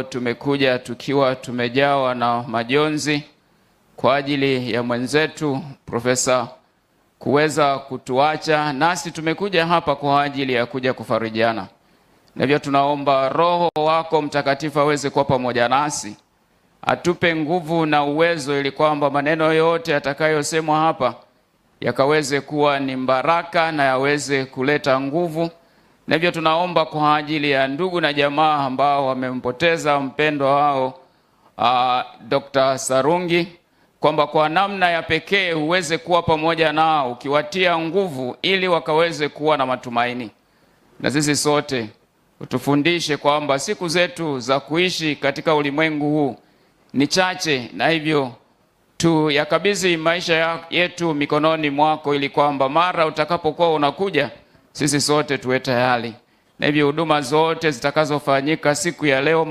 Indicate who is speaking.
Speaker 1: leo tumekuja tukiwa tumejawa na majonzi kwa ajili ya mwenzetu Profesa kuweza kutuacha, nasi tumekuja hapa kwa ajili ya kuja kufarijiana. Na hivyo tunaomba Roho wako Mtakatifu aweze kuwa pamoja nasi, atupe nguvu na uwezo ili kwamba maneno yote yatakayosemwa hapa yakaweze kuwa ni baraka na yaweze kuleta nguvu. Na hivyo tunaomba kwa ajili ya ndugu na jamaa ambao wamempoteza mpendwa wao Dr. Sarungi, kwamba kwa namna ya pekee uweze kuwa pamoja nao ukiwatia nguvu ili wakaweze kuwa na matumaini. Na sisi sote utufundishe kwamba siku zetu za kuishi katika ulimwengu huu ni chache, na hivyo tu yakabidhi maisha yetu mikononi mwako ili kwamba mara utakapokuwa unakuja sisi sote tuwe tayari. Na hivyo huduma zote zitakazofanyika siku ya leo